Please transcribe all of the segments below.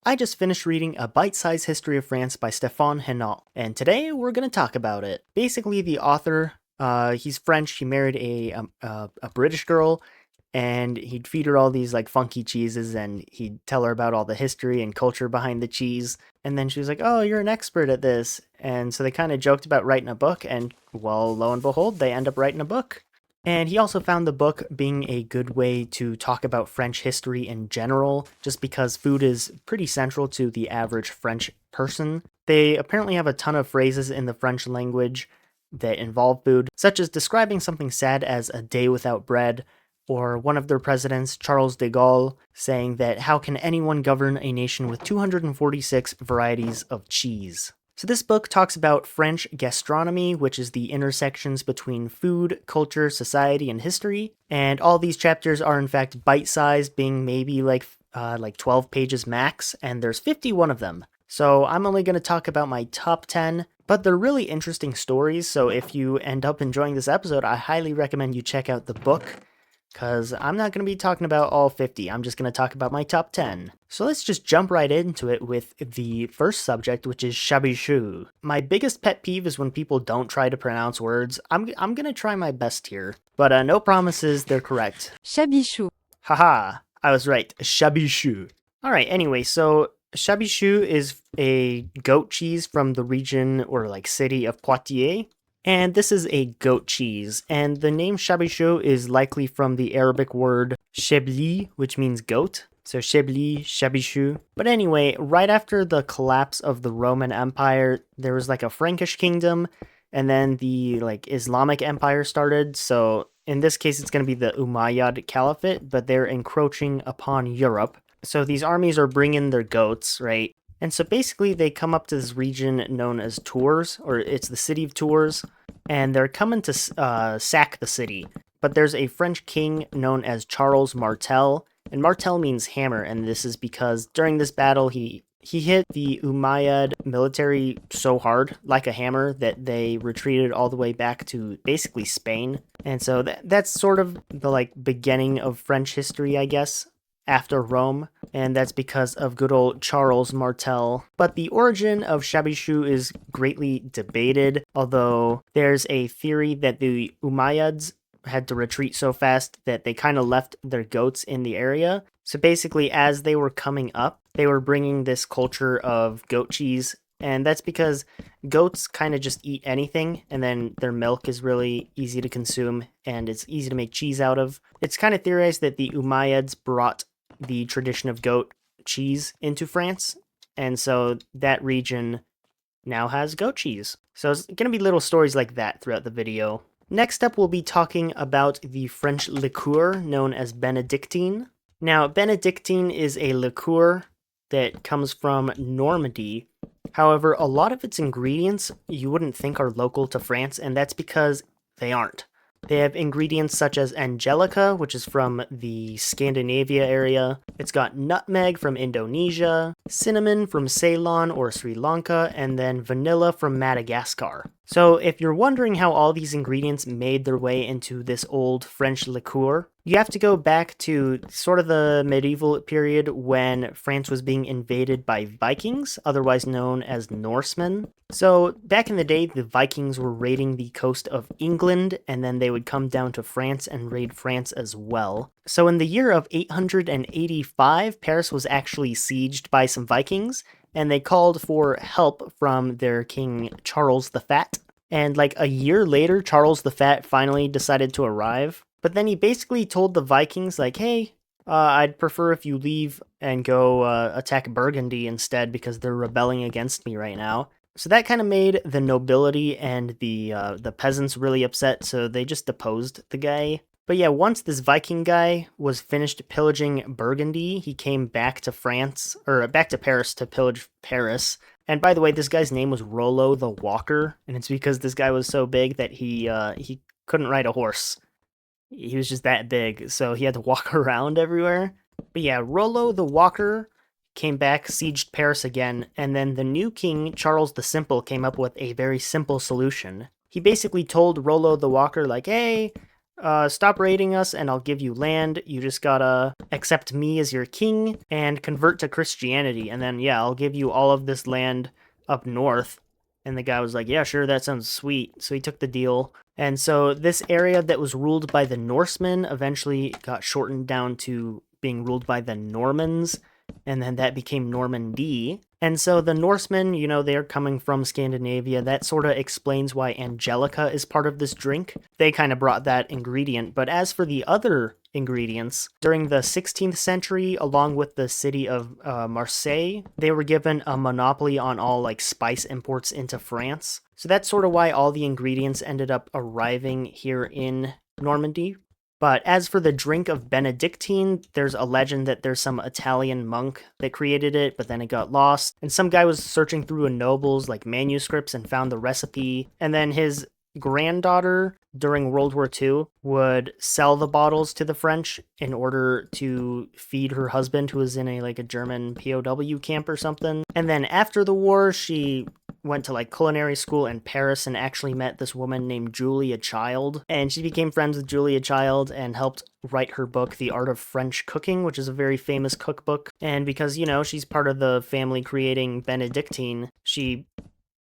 I just finished reading A Bite-Sized History of France by Stephane Henaut, and today we're going to talk about it. Basically, the author, he's French, he married a British girl, and he'd feed her all these like funky cheeses, and he'd tell her about all the history and culture behind the cheese, and then she was like, oh, you're an expert at this, and so they kind of joked about writing a book, and well, lo and behold, they end up writing a book. And he also found the book being a good way to talk about French history in general, just because food is pretty central to the average French person. They apparently have a ton of phrases in the French language that involve food, such as describing something sad as a day without bread, or one of their presidents, Charles de Gaulle, saying that how can anyone govern a nation with 246 varieties of cheese? So this book talks about French gastronomy, which is the intersections between food, culture, society, and history. And all these chapters are in fact bite-sized, being maybe like 12 pages max, and there's 51 of them. So I'm only going to talk about my top 10, but they're really interesting stories, so if you end up enjoying this episode, I highly recommend you check out the book, because I'm not going to be talking about all 50, I'm just going to talk about my top 10. So let's just jump right into it with the first subject, which is Chabichou. My biggest pet peeve is when people don't try to pronounce words. I'm going to try my best here, but no promises they're correct. Chabichou. Haha, I was right, Chabichou. Alright, anyway, so Chabichou is a goat cheese from the region or like city of Poitiers. And this is a goat cheese, and the name Chabichou is likely from the Arabic word Chablis, which means goat. So Chablis, Chabichou. But anyway, right after the collapse of the Roman Empire, there was like a Frankish kingdom, and then the like Islamic Empire started. So in this case, it's going to be the Umayyad Caliphate, but they're encroaching upon Europe. So these armies are bringing their goats, right? And so basically they come up to this region known as Tours, or it's the city of Tours, and they're coming to sack the city. But there's a French king known as Charles Martel, and Martel means hammer, and this is because during this battle he hit the Umayyad military so hard, like a hammer, that they retreated all the way back to basically Spain. And so that's sort of the like beginning of French history, I guess, after Rome, and that's because of good old Charles Martel. But the origin of Chabichou is greatly debated, although there's a theory that the Umayyads had to retreat so fast that they kind of left their goats in the area. So basically, as they were coming up, they were bringing this culture of goat cheese, and that's because goats kind of just eat anything, and then their milk is really easy to consume, and it's easy to make cheese out of. It's kind of theorized that the Umayyads brought the tradition of goat cheese into France, and so that region now has goat cheese. So it's going to be little stories like that throughout the video. Next up, we'll be talking about the French liqueur known as Benedictine. Now, Benedictine is a liqueur that comes from Normandy. However, a lot of its ingredients you wouldn't think are local to France, and that's because they aren't. They have ingredients such as Angelica, which is from the Scandinavia area. It's got nutmeg from Indonesia, cinnamon from Ceylon or Sri Lanka, and then vanilla from Madagascar. So if you're wondering how all these ingredients made their way into this old French liqueur, you have to go back to sort of the medieval period when France was being invaded by Vikings, otherwise known as Norsemen. So back in the day, the Vikings were raiding the coast of England, and then they would come down to France and raid France as well. So in the year of 885, Paris was actually sieged by some Vikings, and they called for help from their king Charles the Fat. And like a year later, Charles the Fat finally decided to arrive. But then he basically told the Vikings, like, hey, I'd prefer if you leave and go attack Burgundy instead because they're rebelling against me right now. So that kind of made the nobility and the peasants really upset, so they just deposed the guy. But yeah, once this Viking guy was finished pillaging Burgundy, he came back to France, or back to Paris to pillage Paris. And by the way, this guy's name was Rollo the Walker, and it's because this guy was so big that he couldn't ride a horse. He was just that big, so he had to walk around everywhere. But yeah, Rollo the Walker came back, sieged Paris again, and then the new king, Charles the Simple, came up with a very simple solution. He basically told Rollo the Walker, like, hey, stop raiding us and I'll give you land. You just gotta accept me as your king and convert to Christianity. And then, yeah, I'll give you all of this land up north. And the guy was like, yeah, sure, that sounds sweet. So he took the deal. And so this area that was ruled by the Norsemen eventually got shortened down to being ruled by the Normans. And then that became Normandy. And so the Norsemen, you know, they're coming from Scandinavia. That sort of explains why Angelica is part of this drink. They kind of brought that ingredient. But as for the other ingredients, during the 16th century, along with the city of Marseille, they were given a monopoly on all like spice imports into France. So that's sort of why all the ingredients ended up arriving here in Normandy. But as for the drink of Benedictine, there's a legend that there's some Italian monk that created it, but then it got lost. And some guy was searching through a noble's like manuscripts and found the recipe. And then his granddaughter during World War II would sell the bottles to the French in order to feed her husband, who was in a German POW camp or something. And then after the war, she went to like culinary school in Paris and actually met this woman named Julia Child. And she became friends with Julia Child and helped write her book, The Art of French Cooking, which is a very famous cookbook. And because, you know, she's part of the family creating Benedictine, she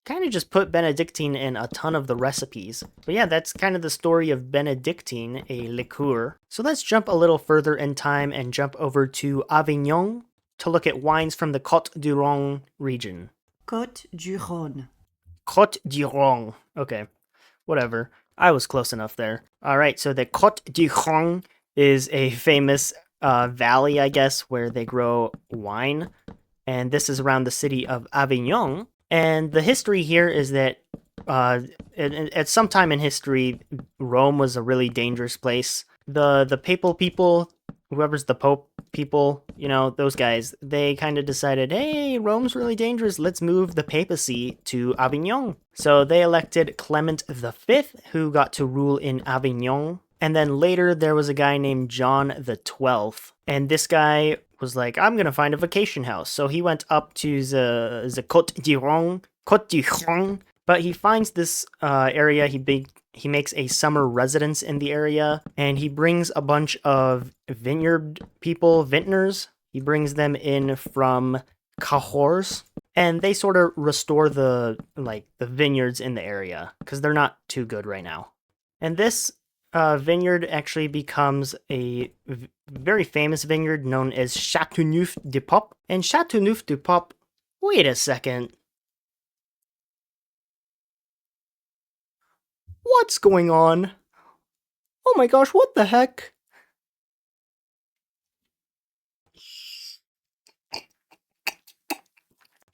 kind of just put Benedictine in a ton of the recipes. But yeah, that's kind of the story of Benedictine, a liqueur. So let's jump a little further in time and jump over to Avignon to look at wines from the Côte du Rhône region. Côte du Rhône. Côte du Rhône. Okay, whatever. I was close enough there. All right, so the Côte du Rhône is a famous valley, I guess, where they grow wine. And this is around the city of Avignon. And the history here is that at some time in history, Rome was a really dangerous place. The papal people, whoever's the Pope people, you know, those guys, they kind of decided, hey, Rome's really dangerous, let's move the papacy to Avignon. So they elected Clement V, who got to rule in Avignon. And then later there was a guy named John the 12th. And this guy was like, I'm going to find a vacation house. So he went up to the Côte du Rhône, but he finds this area. He makes a summer residence in the area, and he brings a bunch of vineyard people, vintners. He brings them in from Cahors, and they sort of restore the vineyards in the area because they're not too good right now. And this vineyard actually becomes a very famous vineyard known as Châteauneuf-du-Pape. And Châteauneuf-du-Pape, wait a second. What's going on? Oh my gosh, what the heck?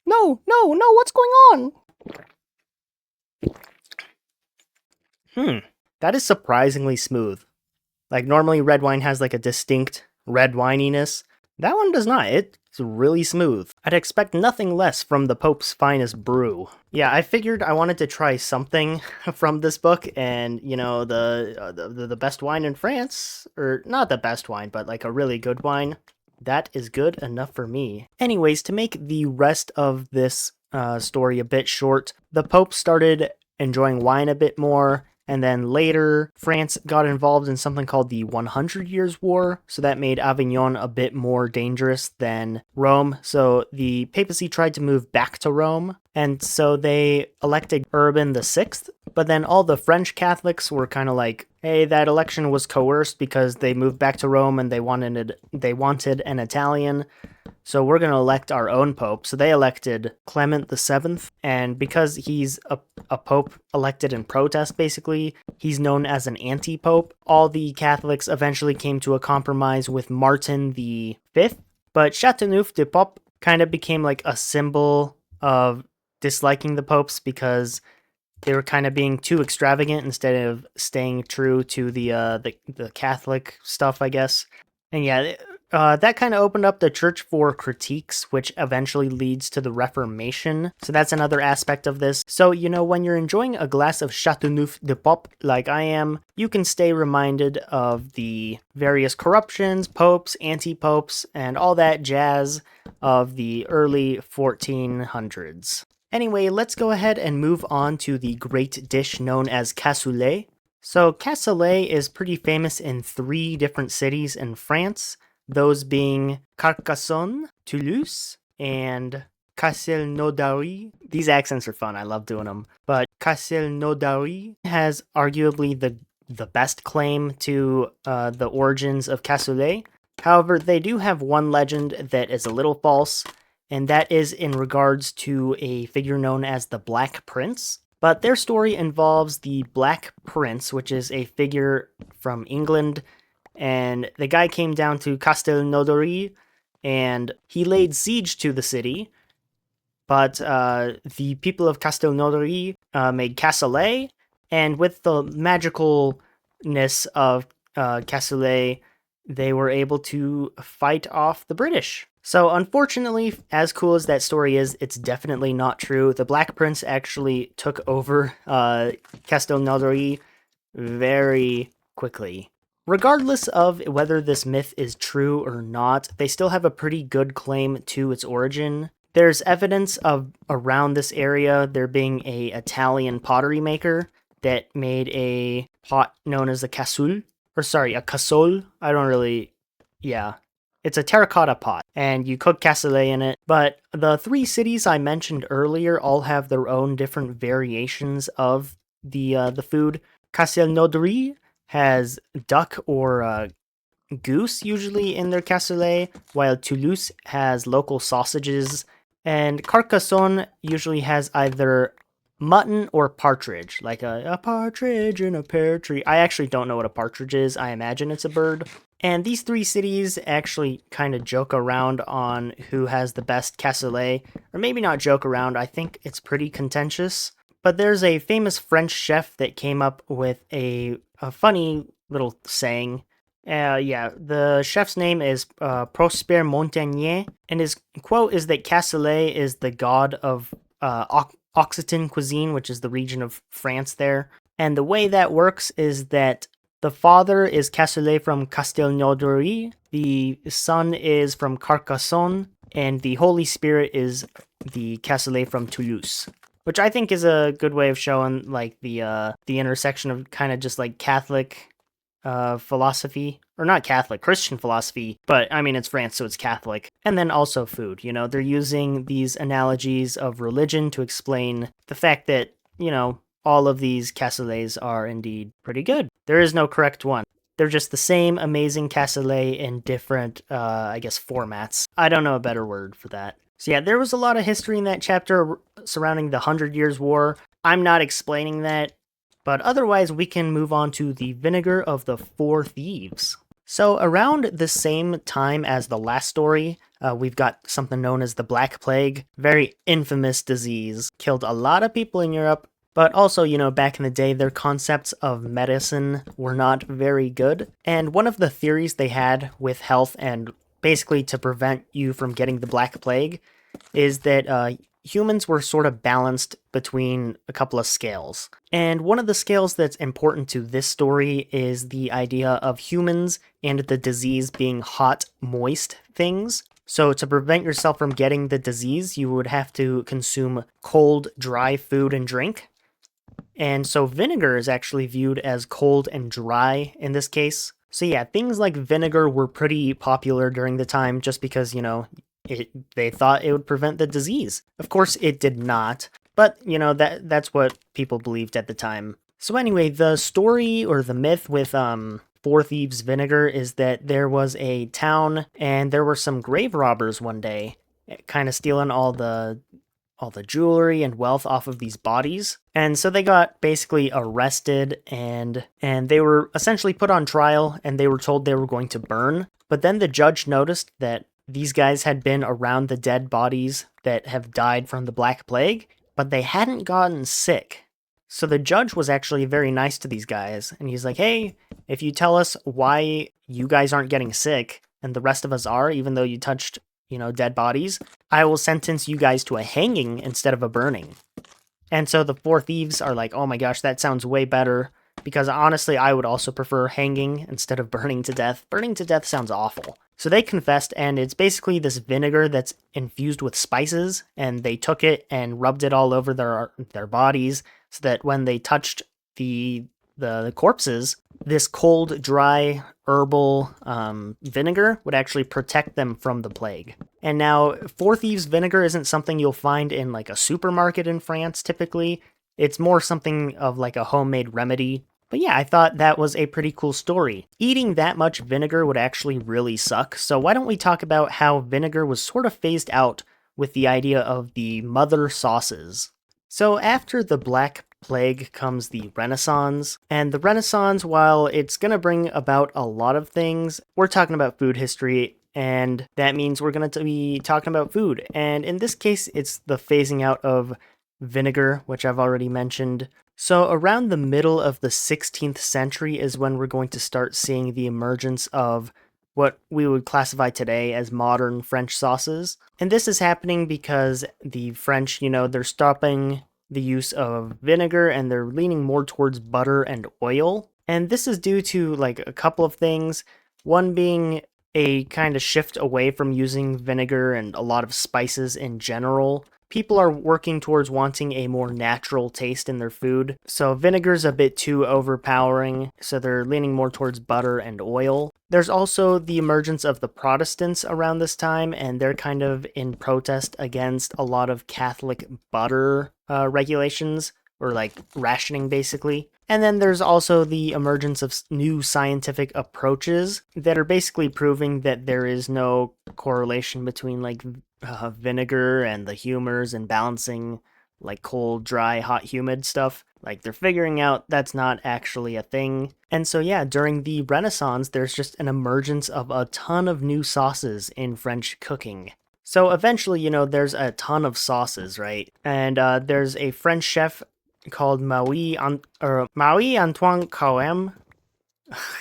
No, what's going on? That is surprisingly smooth. Like, normally red wine has like a distinct red wininess. That one does not. It's really smooth. I'd expect nothing less from the Pope's finest brew. Yeah, I figured I wanted to try something from this book, and, you know, the best wine in France, or not the best wine, but like a really good wine, that is good enough for me. Anyways, to make the rest of this story a bit short, the Pope started enjoying wine a bit more. And then later, France got involved in something called the 100 Years' War, so that made Avignon a bit more dangerous than Rome. So the papacy tried to move back to Rome, and so they elected Urban VI, but then all the French Catholics were kind of like, hey, that election was coerced because they moved back to Rome and they wanted an Italian. So we're going to elect our own pope. So they elected Clement VII. And because he's a pope elected in protest, basically, he's known as an anti-pope. All the Catholics eventually came to a compromise with Martin V. But Châteauneuf-du-Pape kind of became like a symbol of disliking the popes because they were kind of being too extravagant instead of staying true to the Catholic stuff, I guess. And yeah, that kind of opened up the church for critiques, which eventually leads to the Reformation. So that's another aspect of this. So, you know, when you're enjoying a glass of Châteauneuf-du-Pape like I am, you can stay reminded of the various corruptions, popes, anti-popes, and all that jazz of the early 1400s. Anyway, let's go ahead and move on to the great dish known as cassoulet. So Cassoulet is pretty famous in 3 different cities in France, those being Carcassonne, Toulouse, and Castelnaudary. These accents are fun, I love doing them. But Castelnaudary has arguably the best claim to the origins of Cassoulet. However, they do have one legend that is a little false, and that is in regards to a figure known as the Black Prince. But their story involves the Black Prince, which is a figure from England, and the guy came down to Castelnaudary, and he laid siege to the city, but the people of Castelnaudary made Cassoulet, and with the magicalness of Cassoulet, they were able to fight off the British. So unfortunately, as cool as that story is, it's definitely not true. The Black Prince actually took over Castelnaudary very quickly. Regardless of whether this myth is true or not, they still have a pretty good claim to its origin. There's evidence of around this area there being a Italian pottery maker that made a pot known as a cassoulet. A cassoulet. Yeah. It's a terracotta pot, and you cook cassoulet in it. But the 3 cities I mentioned earlier all have their own different variations of the food. Castelnaudary has duck or goose usually in their cassoulet, while Toulouse has local sausages, and Carcassonne usually has either mutton or partridge, like a partridge in a pear tree. I actually don't know what a partridge is. I imagine it's a bird. And these 3 cities actually kind of joke around on who has the best cassoulet, or maybe not joke around, I think it's pretty contentious. But there's a famous French chef that came up with a funny little saying. The chef's name is Prosper Montagnier, and his quote is that Cassoulet is the god of Occitan cuisine, which is the region of France there. And the way that works is that the father is Cassoulet from Castelnaudary, the son is from Carcassonne, and the Holy Spirit is the Cassoulet from Toulouse. Which I think is a good way of showing like the intersection of kind of just like Catholic philosophy, or not Catholic, Christian philosophy, but I mean, it's France, so it's Catholic. And then also food, they're using these analogies of religion to explain the fact that, all of these cassoulets are indeed pretty good. There is no correct one. They're just the same amazing cassoulet in different, formats. I don't know a better word for that. So yeah, there was a lot of history in that chapter surrounding the 100 Years' War. I'm not explaining that. But otherwise, we can move on to the Vinegar of the Four Thieves. So around the same time as the last story, we've got something known as the Black Plague. Very infamous disease. Killed a lot of people in Europe. But also, back in the day, their concepts of medicine were not very good. And one of the theories they had with health and basically to prevent you from getting the Black Plague is that humans were sort of balanced between a couple of scales. And one of the scales that's important to this story is the idea of humans and the disease being hot, moist things. So to prevent yourself from getting the disease, you would have to consume cold, dry food and drink. And so vinegar is actually viewed as cold and dry in this case. So yeah, things like vinegar were pretty popular during the time just because, they thought it would prevent the disease. Of course, it did not, but, that's what people believed at the time. So anyway, the story or the myth with Four Thieves Vinegar is that there was a town and there were some grave robbers one day, kind of stealing all the jewelry and wealth off of these bodies. And so they got basically arrested and they were essentially put on trial and they were told they were going to burn. But then the judge noticed that these guys had been around the dead bodies that have died from the Black Plague, but they hadn't gotten sick. So the judge was actually very nice to these guys, and he's like, hey, if you tell us why you guys aren't getting sick, and the rest of us are, even though you touched, dead bodies, I will sentence you guys to a hanging instead of a burning. And so the Four Thieves are like, oh my gosh, that sounds way better, because honestly, I would also prefer hanging instead of burning to death. Burning to death sounds awful. So they confessed, and it's basically this vinegar that's infused with spices, and they took it and rubbed it all over their bodies so that when they touched the the corpses, this cold, dry, herbal vinegar would actually protect them from the plague. And now, Four Thieves vinegar isn't something you'll find in like a supermarket in France typically. It's more something of like a homemade remedy. But yeah, I thought that was a pretty cool story. Eating that much vinegar would actually really suck, so why don't we talk about how vinegar was sort of phased out with the idea of the mother sauces. So after the Black Plague comes the Renaissance, and the Renaissance, while it's gonna bring about a lot of things, we're talking about food history, and that means we're gonna be talking about food. And in this case, it's the phasing out of vinegar, which I've already mentioned. So around the middle of the 16th century is when we're going to start seeing the emergence of what we would classify today as modern French sauces. And this is happening because the French, they're stopping the use of vinegar and they're leaning more towards butter and oil. And this is due to like a couple of things. One being a kind of shift away from using vinegar and a lot of spices in general. People are working towards wanting a more natural taste in their food, so vinegar's a bit too overpowering, so they're leaning more towards butter and oil. There's also the emergence of the Protestants around this time, and they're kind of in protest against a lot of Catholic butter regulations, or like rationing basically. And then there's also the emergence of new scientific approaches that are basically proving that there is no correlation between like vinegar and the humors and balancing like cold, dry, hot, humid stuff. Like they're figuring out that's not actually a thing. And so yeah, during the Renaissance, there's just an emergence of a ton of new sauces in French cooking. So eventually, there's a ton of sauces, right? And there's a French chef called Marie Antoine Coem.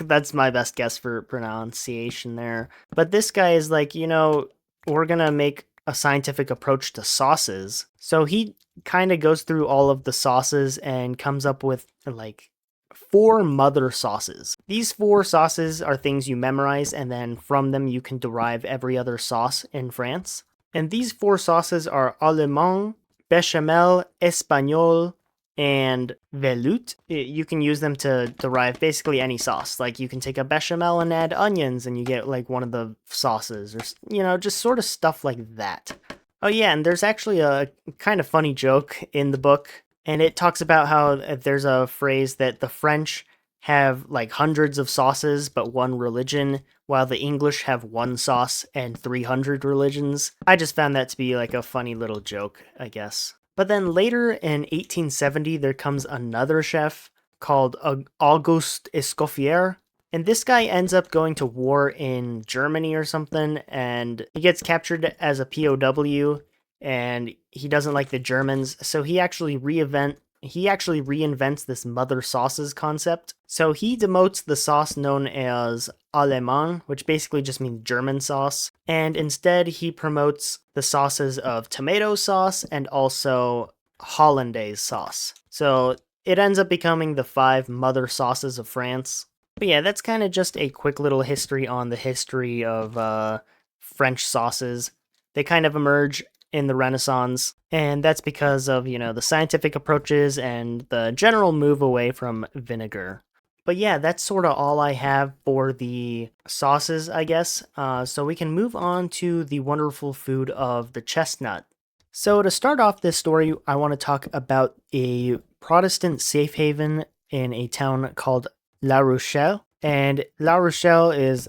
That's my best guess for pronunciation there. But this guy is like, we're gonna make a scientific approach to sauces. So he kind of goes through all of the sauces and comes up with like 4 mother sauces. These 4 sauces are things you memorize, and then from them you can derive every other sauce in France. And these 4 sauces are Allemand, Bechamel, Espagnol, and veloute. You can use them to derive basically any sauce. Like you can take a bechamel and add onions and you get like one of the sauces, or just sort of stuff like that. Oh yeah, and there's actually a kind of funny joke in the book, and it talks about how there's a phrase that the French have like hundreds of sauces but one religion, while the English have one sauce and 300 religions. I just found that to be like a funny little joke, I guess. But then later in 1870, there comes another chef called Auguste Escoffier. And this guy ends up going to war in Germany or something, and he gets captured as a POW, and he doesn't like the Germans, so he actually reinvents this mother sauces concept. So he demotes the sauce known as Allemand, which basically just means German sauce, and instead he promotes the sauces of tomato sauce and also hollandaise sauce. So it ends up becoming the 5 mother sauces of France. But yeah, that's kind of just a quick little history on the history of French sauces. They kind of emerge in the Renaissance, and that's because of, the scientific approaches and the general move away from vinegar. But yeah, that's sort of all I have for the sauces, I guess. So we can move on to the wonderful food of the chestnut. So to start off this story, I want to talk about a Protestant safe haven in a town called La Rochelle. And La Rochelle is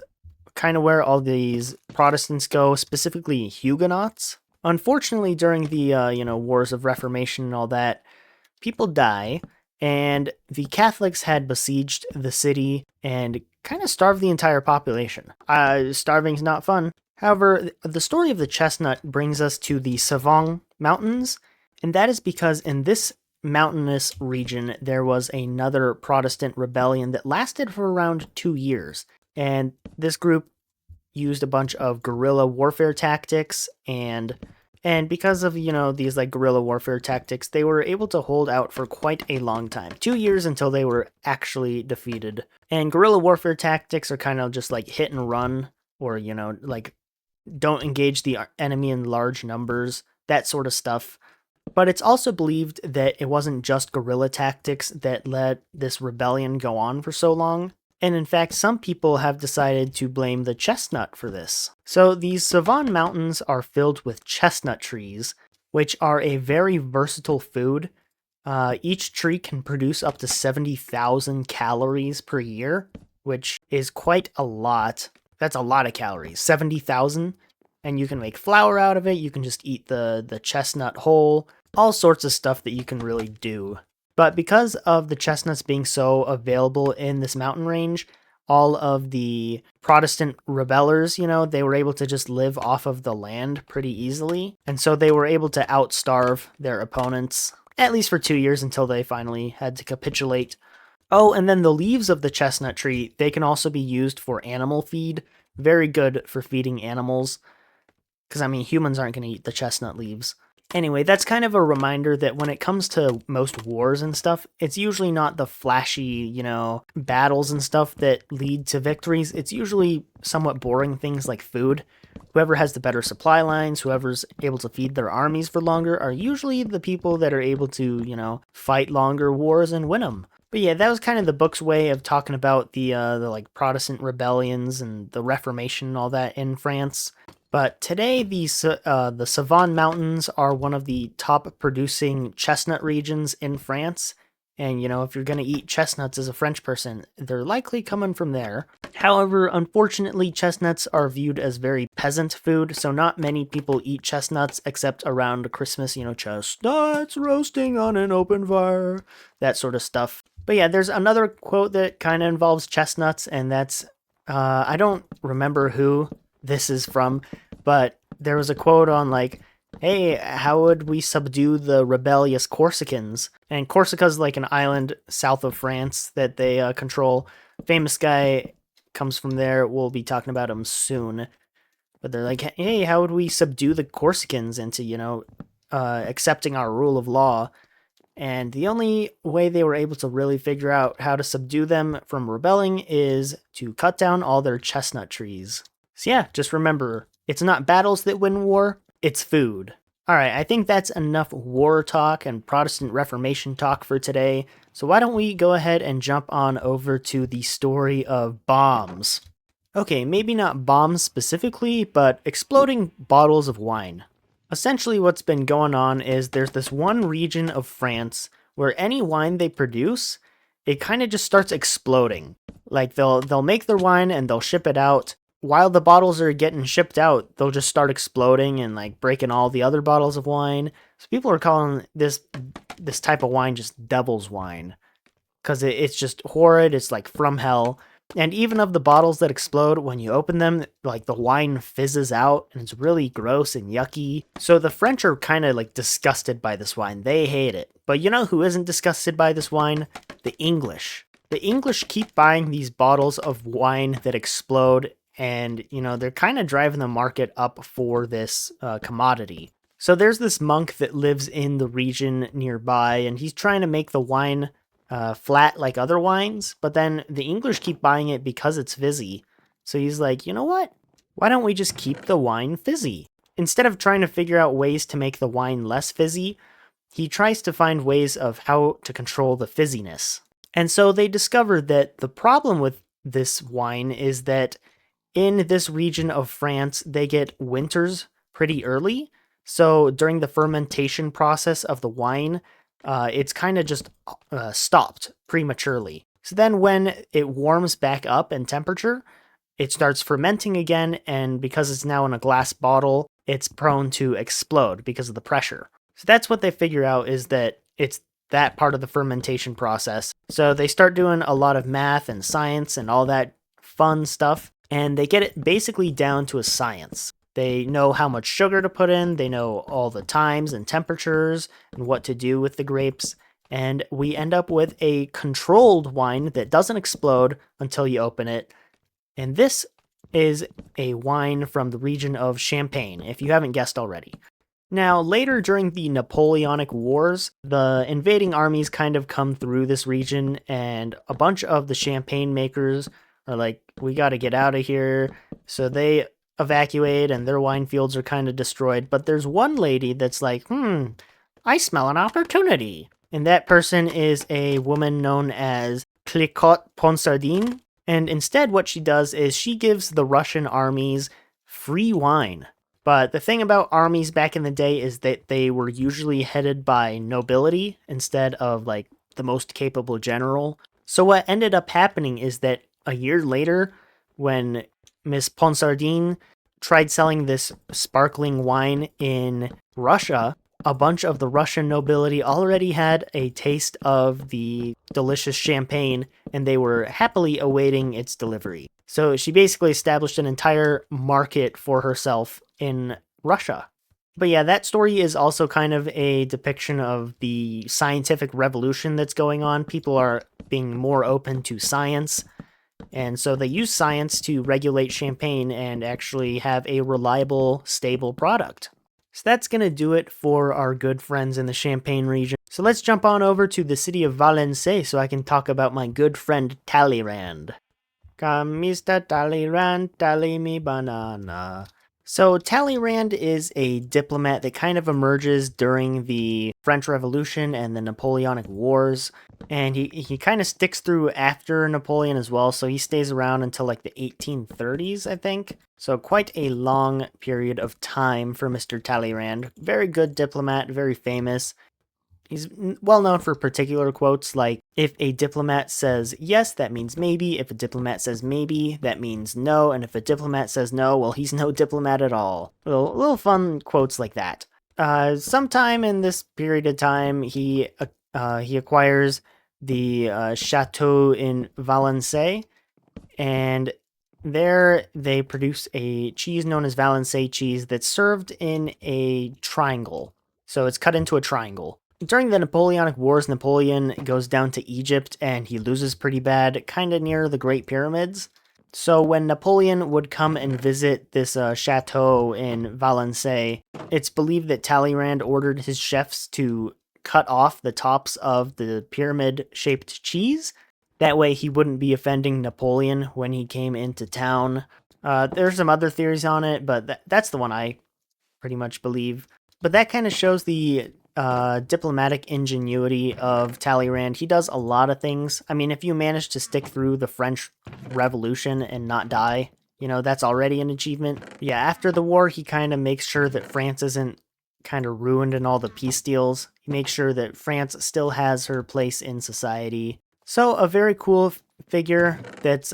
kind of where all these Protestants go, specifically Huguenots. Unfortunately, during the wars of Reformation and all that, people die, and the Catholics had besieged the city and kind of starved the entire population. Starving's not fun. However, the story of the chestnut brings us to the Savon Mountains, and that is because in this mountainous region, there was another Protestant rebellion that lasted for around 2 years. And this group used a bunch of guerrilla warfare tactics, and because of, these like guerrilla warfare tactics, they were able to hold out for quite a long time. 2 years until they were actually defeated. And guerrilla warfare tactics are kind of just like hit and run, or, like don't engage the enemy in large numbers, that sort of stuff. But it's also believed that it wasn't just guerrilla tactics that let this rebellion go on for so long. And in fact, some people have decided to blame the chestnut for this. So these Cevennes mountains are filled with chestnut trees, which are a very versatile food. Each tree can produce up to 70,000 calories per year, which is quite a lot. That's a lot of calories, 70,000. And you can make flour out of it, you can just eat the chestnut whole, all sorts of stuff that you can really do. But because of the chestnuts being so available in this mountain range, all of the Protestant rebellers, they were able to just live off of the land pretty easily. And so they were able to outstarve their opponents, at least for 2 years until they finally had to capitulate. Oh, and then the leaves of the chestnut tree, they can also be used for animal feed. Very good for feeding animals. Because, humans aren't going to eat the chestnut leaves. Anyway, that's kind of a reminder that when it comes to most wars and stuff, it's usually not the flashy, battles and stuff that lead to victories. It's usually somewhat boring things like food. Whoever has the better supply lines, whoever's able to feed their armies for longer, are usually the people that are able to, fight longer wars and win them. But yeah, that was kind of the book's way of talking about the Protestant rebellions and the Reformation and all that in France. But today, the Cevennes Mountains are one of the top producing chestnut regions in France. And, if you're going to eat chestnuts as a French person, they're likely coming from there. However, unfortunately, chestnuts are viewed as very peasant food, so not many people eat chestnuts except around Christmas, chestnuts roasting on an open fire, that sort of stuff. But yeah, there's another quote that kind of involves chestnuts, and that's, I don't remember who this is from, but there was a quote on hey, how would we subdue the rebellious Corsicans? And Corsica's like an island south of France that they control. Famous guy comes from there. We'll be talking about him soon. But they're like, hey, how would we subdue the Corsicans into, accepting our rule of law? And the only way they were able to really figure out how to subdue them from rebelling is to cut down all their chestnut trees. So yeah, just remember, it's not battles that win war, it's food. Alright, I think that's enough war talk and Protestant Reformation talk for today, so why don't we go ahead and jump on over to the story of bombs. Okay, maybe not bombs specifically, but exploding bottles of wine. Essentially what's been going on is there's this one region of France where any wine they produce, it kind of just starts exploding. Like they'll make their wine and they'll ship it out. While the bottles are getting shipped out, they'll just start exploding and breaking all the other bottles of wine. So people are calling this type of wine just devil's wine. Because it's just horrid, it's from hell. And even of the bottles that explode, when you open them, the wine fizzes out and it's really gross and yucky. So the French are kind of disgusted by this wine. They hate it. But you know who isn't disgusted by this wine? The English. The English keep buying these bottles of wine that explode, and they're kind of driving the market up for this commodity. So there's this monk that lives in the region nearby, and he's trying to make the wine flat like other wines, but then the English keep buying it because it's fizzy. So he's like, you know what? Why don't we just keep the wine fizzy? Instead of trying to figure out ways to make the wine less fizzy, he tries to find ways of how to control the fizziness. And so they discovered that the problem with this wine is that in this region of France, they get winters pretty early. So during the fermentation process of the wine, it's kind of just stopped prematurely. So then when it warms back up in temperature, it starts fermenting again, and because it's now in a glass bottle, it's prone to explode because of the pressure. So that's what they figure out, is that it's that part of the fermentation process. So they start doing a lot of math and science and all that fun stuff, and they get it basically down to a science. They know how much sugar to put in, they know all the times and temperatures and what to do with the grapes, and we end up with a controlled wine that doesn't explode until you open it. And this is a wine from the region of Champagne, if you haven't guessed already. Now, later during the Napoleonic Wars, the invading armies kind of come through this region, and a bunch of the champagne makers are like, we gotta get out of here. So they evacuate, and their wine fields are kind of destroyed. But there's one lady that's like, I smell an opportunity. And that person is a woman known as Clicquot Ponsardine. And instead what she does is she gives the Russian armies free wine. But the thing about armies back in the day is that they were usually headed by nobility instead of like the most capable general. So what ended up happening is that a year later, when Miss Ponsardine tried selling this sparkling wine in Russia, a bunch of the Russian nobility already had a taste of the delicious champagne, and they were happily awaiting its delivery. So she basically established an entire market for herself in Russia. But yeah, that story is also kind of a depiction of the scientific revolution that's going on. People are being more open to science, and so they use science to regulate champagne and actually have a reliable, stable product. So that's going to do it for our good friends in the Champagne region. So let's jump on over to the city of Valençay so I can talk about my good friend Talleyrand. Come, Mr. Talleyrand, tally me banana. So Talleyrand is a diplomat that kind of emerges during the French Revolution and the Napoleonic Wars, and he kind of sticks through after Napoleon as well, so he stays around until like the 1830s, I think. So quite a long period of time for Mr. Talleyrand. Very good diplomat, very famous. He's well known for particular quotes like, if a diplomat says yes, that means maybe. If a diplomat says maybe, that means no. And if a diplomat says no, well, he's no diplomat at all. Little fun quotes like that. Sometime in this period of time, he acquires the chateau in Valençay, and there they produce a cheese known as Valençay cheese that's served in a triangle. So it's cut into a triangle. During the Napoleonic Wars, Napoleon goes down to Egypt and he loses pretty bad, kind of near the Great Pyramids. So when Napoleon would come and visit this chateau in Valençay, it's believed that Talleyrand ordered his chefs to cut off the tops of the pyramid-shaped cheese. That way he wouldn't be offending Napoleon when he came into town. There's some other theories on it, but that's the one I pretty much believe. But that kind of shows the diplomatic ingenuity of Talleyrand. He does a lot of things. I mean, if you manage to stick through the French Revolution and not die, you know, that's already an achievement. Yeah, after the war, he kind of makes sure that France isn't kind of ruined in all the peace deals. He makes sure that France still has her place in society. So a very cool figure that's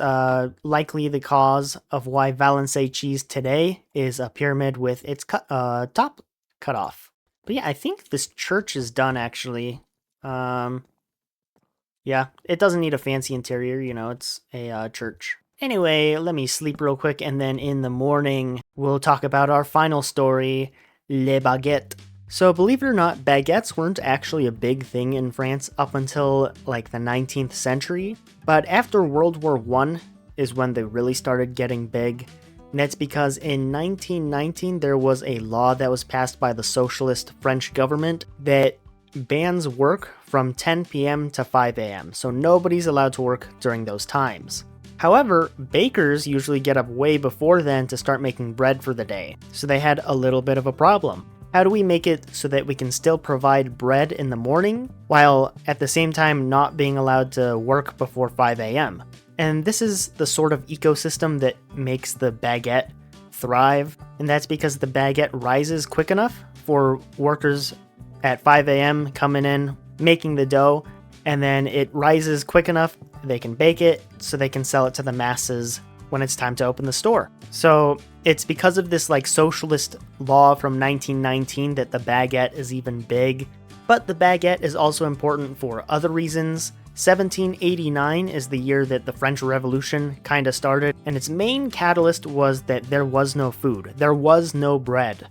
likely the cause of why Valençay cheese today is a pyramid with its top cut off. But yeah, I think this church is done, actually. Yeah, it doesn't need a fancy interior, you know, it's a church. Anyway, let me sleep real quick, and then in the morning, we'll talk about our final story, Les Baguettes. So believe it or not, baguettes weren't actually a big thing in France up until like the 19th century. But after World War I is when they really started getting big. And that's because in 1919 there was a law that was passed by the socialist French government that bans work from 10 p.m. to 5 a.m. So nobody's allowed to work during those times. However, bakers usually get up way before then to start making bread for the day. So they had a little bit of a problem. How do we make it so that we can still provide bread in the morning while at the same time not being allowed to work before 5 a.m.? And this is the sort of ecosystem that makes the baguette thrive, and that's because the baguette rises quick enough for workers at 5 a.m. coming in, making the dough, and then it rises quick enough they can bake it so they can sell it to the masses when it's time to open the store. So it's because of this like socialist law from 1919 that the baguette is even big, but the baguette is also important for other reasons. 1789 is the year that the French Revolution kind of started, and its main catalyst was that there was no food. There was no bread.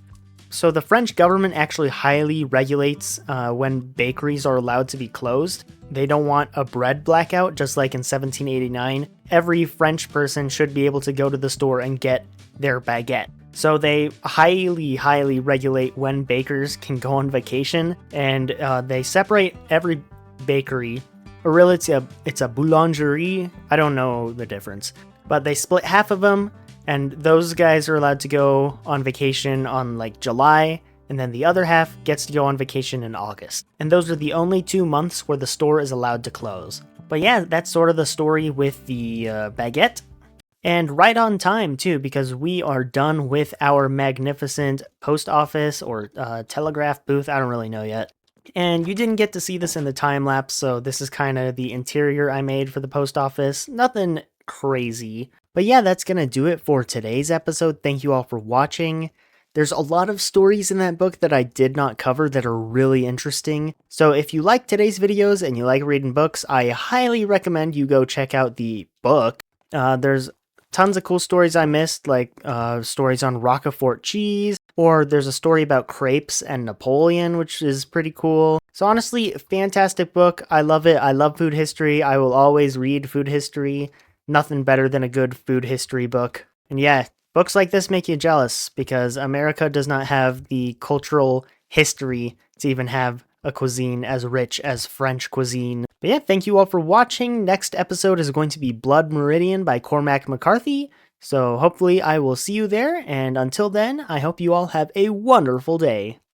So the French government actually highly regulates when bakeries are allowed to be closed. They don't want a bread blackout, just like in 1789. Every French person should be able to go to the store and get their baguette. So they highly regulate when bakers can go on vacation, and they separate every bakery. Or really, it's a boulangerie. I don't know the difference. But they split half of them, and those guys are allowed to go on vacation on like July, and then the other half gets to go on vacation in August. And those are the only 2 months where the store is allowed to close. But yeah, that's sort of the story with the Baguette. And right on time, too, because we are done with our magnificent post office or telegraph booth. I don't really know yet. And you didn't get to see this in the time lapse, so this is kind of the interior I made for the post office. Nothing crazy. But yeah, that's going to do it for today's episode. Thank you all for watching. There's a lot of stories in that book that I did not cover that are really interesting. So if you like today's videos and you like reading books, I highly recommend you go check out the book. There's tons of cool stories I missed, like stories on Roquefort cheese, or there's a story about crepes and Napoleon, which is pretty cool. So honestly, fantastic book. I love it. I love food history. I will always read food history. Nothing better than a good food history book. And yeah, books like this make you jealous because America does not have the cultural history to even have a cuisine as rich as French cuisine. But yeah, thank you all for watching. Next episode is going to be Blood Meridian by Cormac McCarthy. So hopefully I will see you there. And until then, I hope you all have a wonderful day.